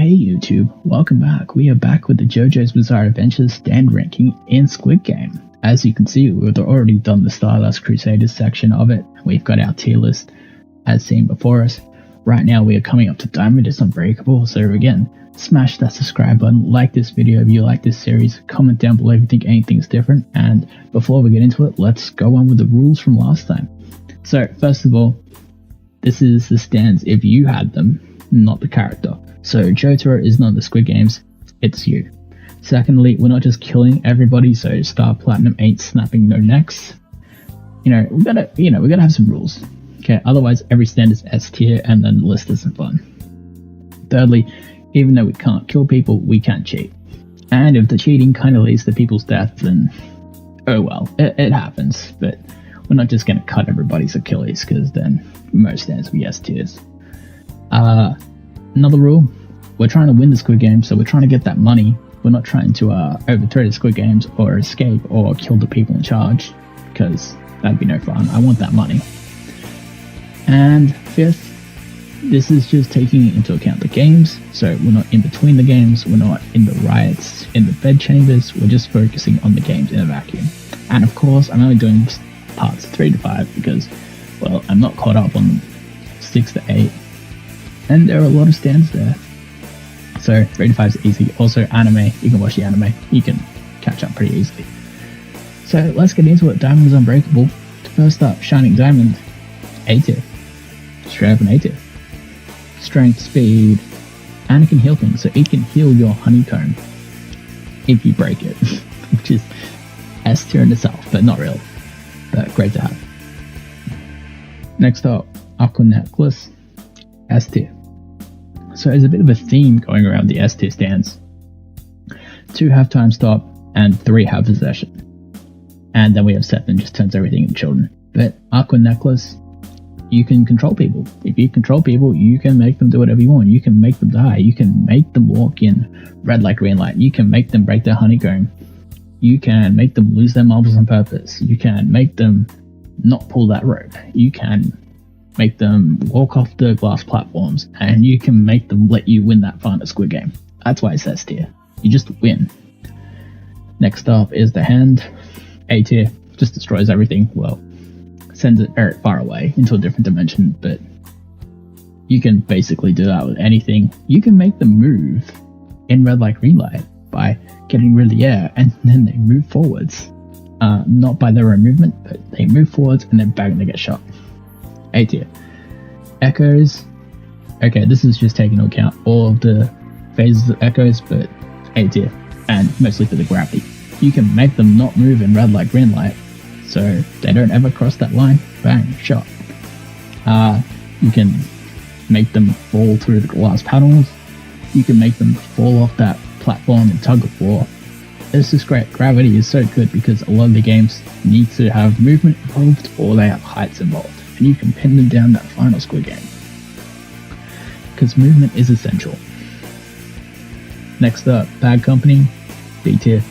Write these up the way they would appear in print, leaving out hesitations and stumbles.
Hey YouTube, welcome back. We are back with the JoJo's Bizarre Adventures stand ranking in Squid Game. As you can see, we've already done the Stardust Crusaders section of it. We've got our tier list as seen before us. Right now we are coming up to Diamond is Unbreakable, so again, smash that subscribe button, like this video if you like this series, comment down below if you think anything's different, and before we get into it, let's go on with the rules from last time. So first of all, this is the stands if you had them, not the character. So Jojo is not the Squid Games, it's you. Secondly, we're not just killing everybody, so Star Platinum ain't snapping no necks. We gotta have some rules. Okay, otherwise every stand is S tier and then the list isn't fun. Thirdly, even though we can't kill people, we can cheat. And if the cheating kind of leads to people's death, then oh well, it happens. But we're not just gonna cut everybody's Achilles, because then most stands will be S tiers. Another rule, we're trying to win the Squid Game, so we're trying to get that money. We're not trying to overthrow the Squid Games or escape or kill the people in charge, because that'd be no fun. I want that money. And fifth, this is just taking into account the games, so we're not in between the games, we're not in the riots, in the bed chambers, we're just focusing on the games in a vacuum. And of course, I'm only doing parts 3 to 5 because, well, I'm not caught up on 6 to 8. And there are a lot of stands there. So 3 to 5 is easy. Also anime, you can watch the anime, you can catch up pretty easily. So let's get into it. Diamond is Unbreakable. First up, Shining Diamond, A tier. Straight up an A tier. Strength, speed, and it can heal things. So it can heal your honeycomb if you break it, which is S tier in itself, but not real. But great to have. Next up, Aqua Necklace, S tier. So there's a bit of a theme going around the S tier stands. 2 have time stop and 3 have possession. And then we have 7, just turns everything into children. But Aqua Necklace, you can control people. If you control people, you can make them do whatever you want. You can make them die. You can make them walk in red light, green light. You can make them break their honeycomb. You can make them lose their marbles on purpose. You can make them not pull that rope. You can make them walk off the glass platforms, and you can make them let you win that final Squid Game. That's why it's S tier. You just win. Next up is the Hand, A tier. Just destroys everything. Well, sends it very far away into a different dimension, but you can basically do that with anything. You can make them move in red light, green light by getting rid of the air, and then they move forwards. Not by their own movement, but they move forwards and then bang, they get shot. A tier. Echoes. Okay, this is just taking into account all of the phases of echoes, but A tier. And mostly for the gravity. You can make them not move in red light, green light, so they don't ever cross that line. Bang, shot. You can make them fall through the glass panels. You can make them fall off that platform in tug of war. This is great. Gravity is so good because a lot of the games need to have movement involved or they have heights involved. And you can pin them down that final Squid Game. Because movement is essential. Next up, Bad Company, B tier.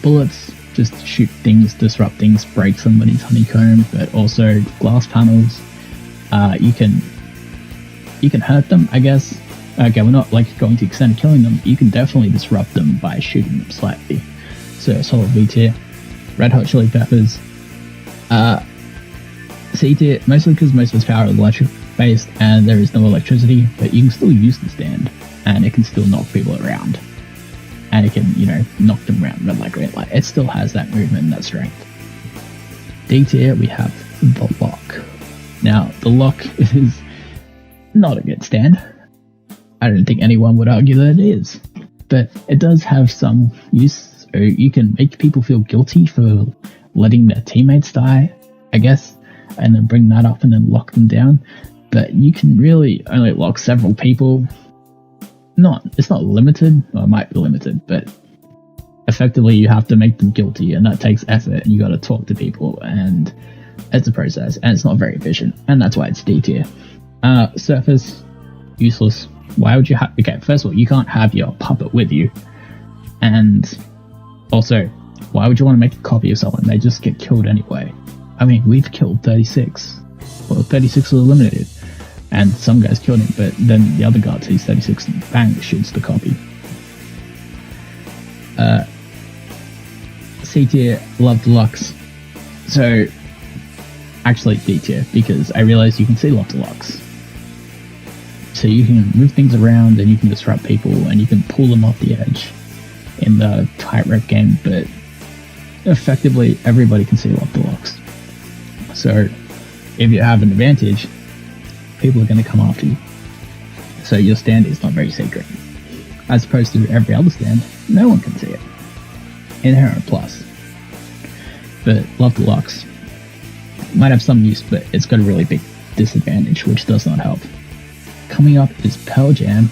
Bullets, just shoot things, disrupt things, break somebody's honeycomb, but also glass panels. You can hurt them, I guess. Okay, we're not like going to the extent of killing them. You can definitely disrupt them by shooting them slightly. So solid B tier. Red Hot Chili Peppers. C tier, mostly because most of its power is electric based and there is no electricity, but you can still use the stand and it can still knock people around. And it can, knock them around red light, green light. It still has that movement and that strength. D tier, we have the Lock. Now, the Lock is not a good stand. I don't think anyone would argue that it is. But it does have some use. So you can make people feel guilty for letting their teammates die, I guess, and then bring that up and then lock them down. But you can really only lock several people. It's not limited, well, it might be limited, but effectively you have to make them guilty, and that takes effort, and you got to talk to people, and it's a process, and it's not very efficient, and that's why it's D tier. Surface, useless. Why would you have? Okay, first of all, you can't have your puppet with you, and also, why would you want to make a copy of someone? They just get killed anyway. I mean, we've killed 36. Well, 36 was eliminated. and some guys killed him, but then the other guy sees 36 and bang, shoots the copy. C tier, love deluxe. So, actually D tier, because I realized you can see love deluxe. So you can move things around and you can disrupt people and you can pull them off the edge in the tightrope game, but effectively everybody can see love deluxe. So if you have an advantage, people are going to come after you. So your stand is not very secret. As opposed to every other stand, no one can see it. Inherent plus. But love deluxe might have some use, but it's got a really big disadvantage, which does not help. Coming up is Pearl Jam.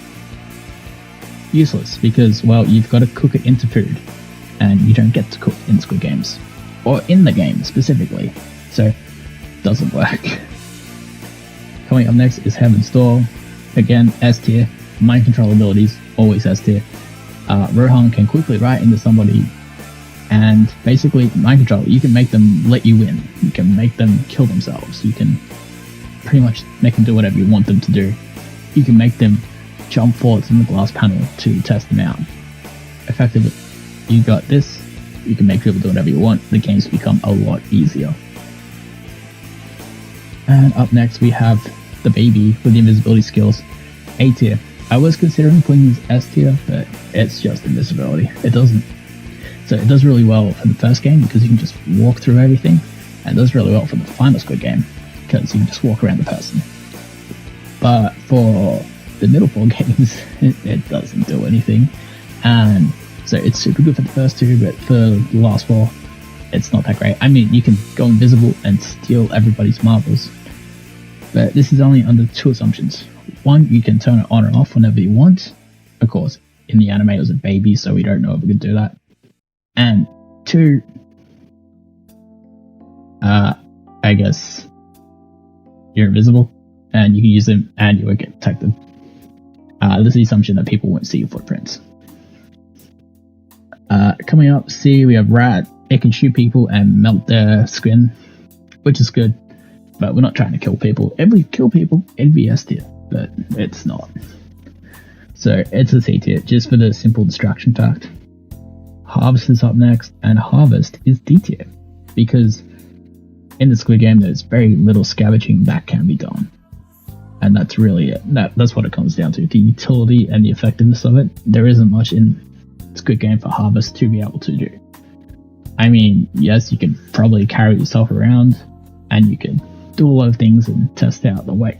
Useless, because, well, you've got to cook it into food, and you don't get to cook in Squid Games. Or in the game, specifically. So, doesn't work. Coming up next is Heaven's Door. Again, S tier. Mind control abilities, always S tier. Rohan can quickly ride into somebody, and basically, mind control, you can make them let you win. You can make them kill themselves. You can pretty much make them do whatever you want them to do. You can make them jump forwards in the glass panel to test them out. Effectively, you got this, you can make people do whatever you want. The games become a lot easier. And up next we have the baby with the invisibility skills. A tier. I was considering putting this S tier, but it's just invisibility. It does really well for the first game because you can just walk through everything, and it does really well for the final Squid Game because you can just walk around the person. But for the middle 4 games, it doesn't do anything. And so it's super good for the first 2, but for the last 4, it's not that great. I mean, you can go invisible and steal everybody's marbles. But this is only under 2 assumptions. 1, you can turn it on or off whenever you want. Of course, in the anime it was a baby, so we don't know if we can do that. And 2, I guess you're invisible. And you can use them and you won't get detected. This is the assumption that people won't see your footprints. Coming up, C, we have Rat. It can shoot people and melt their skin, which is good, but we're not trying to kill people. If we kill people, it'd be S tier, but it's not. So it's a C tier, just for the simple distraction fact. Harvest is up next, and Harvest is D tier, because in the Squid Game there's very little scavenging that can be done. And that's really it. That's what it comes down to. The utility and the effectiveness of it. There isn't much in Squid Game for Harvest to be able to do. I mean, yes, you can probably carry yourself around, and you can do a lot of things and test out the weight,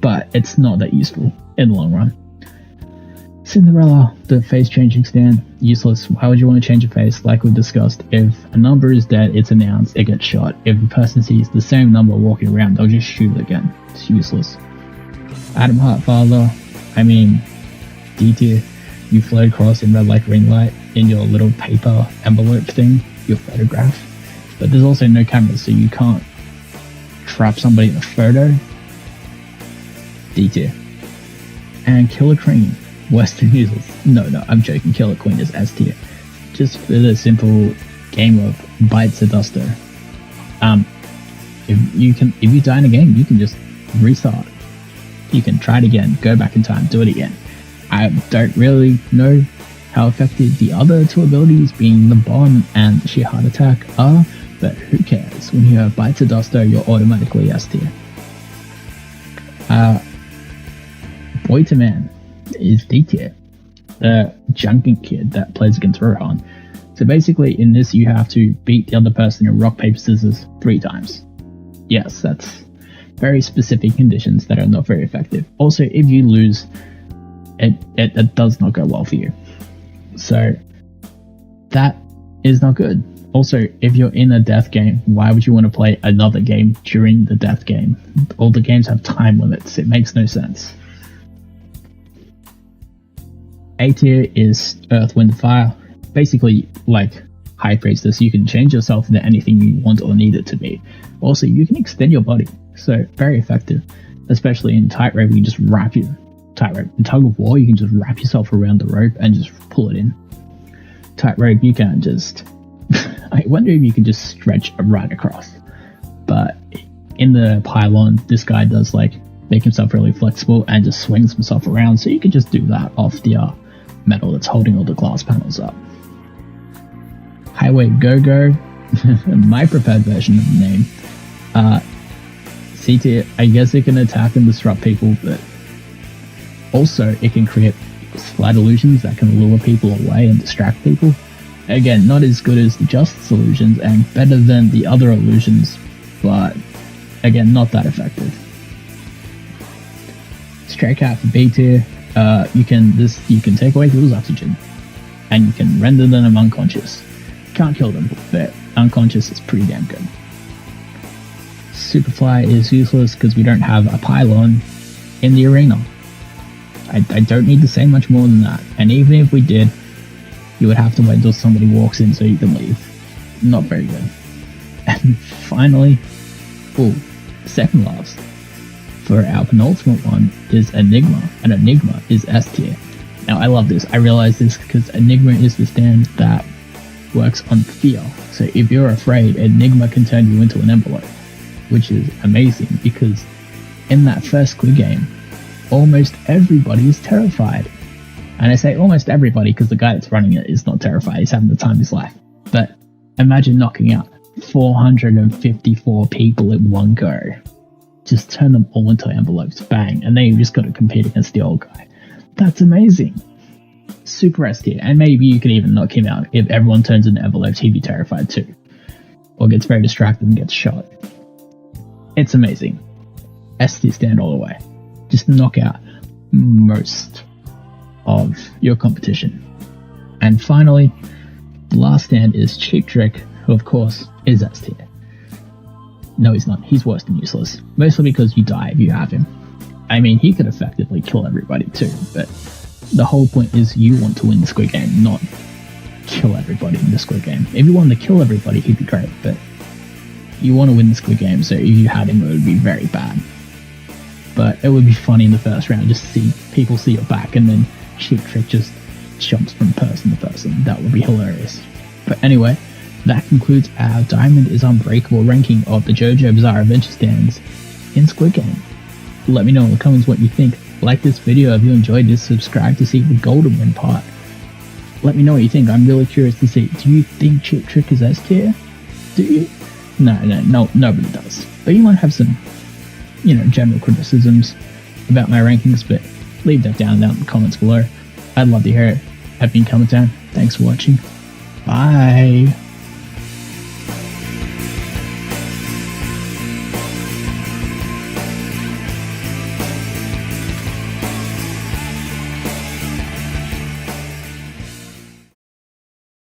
but it's not that useful in the long run. Cinderella, the face changing stand, useless. Why would you want to change a face? Like we discussed, if a number is dead, it's announced, it gets shot. If a person sees the same number walking around, they'll just shoot it again. It's useless. Adam Heartfather, I mean, D tier. You float across in red like ring light in your little paper envelope thing, your photograph. But there's also no camera, so you can't trap somebody in a photo. D tier. And Killer Queen, Western useless. No, I'm joking. Killer Queen is S tier. Just for the simple game of bites a duster. If you die in a game, you can just restart. You can try it again, go back in time, do it again. I don't really know how effective the other 2 abilities, being the bomb and the sheer heart attack, are, but who cares? When you have bites a duster, you're automatically S tier. Boy to Man is D tier. The junkin kid that plays against Rohan. So basically in this you have to beat the other person in rock, paper, scissors 3 times. Yes, that's very specific conditions that are not very effective. Also, if you lose, it does not go well for you. So that is not good. Also, if you're in a death game, why would you want to play another game during the death game? All the games have time limits. It makes no sense. A tier is Earth, Wind, Fire. Basically, like High Priestess, you can change yourself into anything you want or need it to be. Also, you can extend your body. So, very effective. Especially in tightrope, you can just wrap your tightrope. In tug of war, you can just wrap yourself around the rope and just pull it in. Tightrope, you can just... I wonder if you can just stretch right across. But in the pylon, this guy does like make himself really flexible and just swings himself around. So you can just do that off the metal that's holding all the glass panels up. Highway Go-Go, my preferred version of the name. C tier, I guess it can attack and disrupt people, but also it can create slight illusions that can lure people away and distract people. Again, not as good as the Justice illusions and better than the other illusions, but again, not that effective. Stray Cat for B tier, you can take away people's oxygen, and you can render them unconscious. Can't kill them, but unconscious is pretty damn good. Superfly is useless because we don't have a pylon in the arena. I don't need to say much more than that, and even if we did, you would have to wait until somebody walks in so you can leave. Not very good. And finally, second last, for our penultimate one is Enigma, and Enigma is S tier. Now I love this. I realize this because Enigma is the stand that works on fear. So if you're afraid, Enigma can turn you into an envelope, which is amazing because in that first Squid Game, almost everybody is terrified. And I say almost everybody because the guy that's running it is not terrified. He's having the time of his life. But imagine knocking out 454 people in one go. Just turn them all into envelopes, bang, and then you just got to compete against the old guy. That's amazing. Super S tier, and maybe you could even knock him out. If everyone turns into envelopes, he'd be terrified too. Or gets very distracted and gets shot. It's amazing. S tier stand all the way. Just knock out most of your competition. And finally, the last stand is Cheap Trick, who of course is S tier. No, he's not. He's worse than useless. Mostly because you die if you have him. I mean, he could effectively kill everybody too, but the whole point is you want to win the Squid Game, not kill everybody in the Squid Game. If you wanted to kill everybody, he'd be great, but you want to win the Squid Game, so if you had him, it would be very bad. But it would be funny in the first round, just to see people see your back, and then Cheap Trick just jumps from person to person. That would be hilarious. But anyway, that concludes our Diamond is Unbreakable ranking of the Jojo Bizarre Adventure stands in Squid Game. Let me know in the comments what you think. Like this video if you enjoyed this, subscribe to see the golden win part. Let me know what you think. I'm really curious to see. Do you think Cheap Trick is S tier? Do you? No, nobody does. But you might have some, general criticisms about my rankings, but leave that down in the comments below. I'd love to hear it. I've been Kamatan. Thanks for watching. Bye.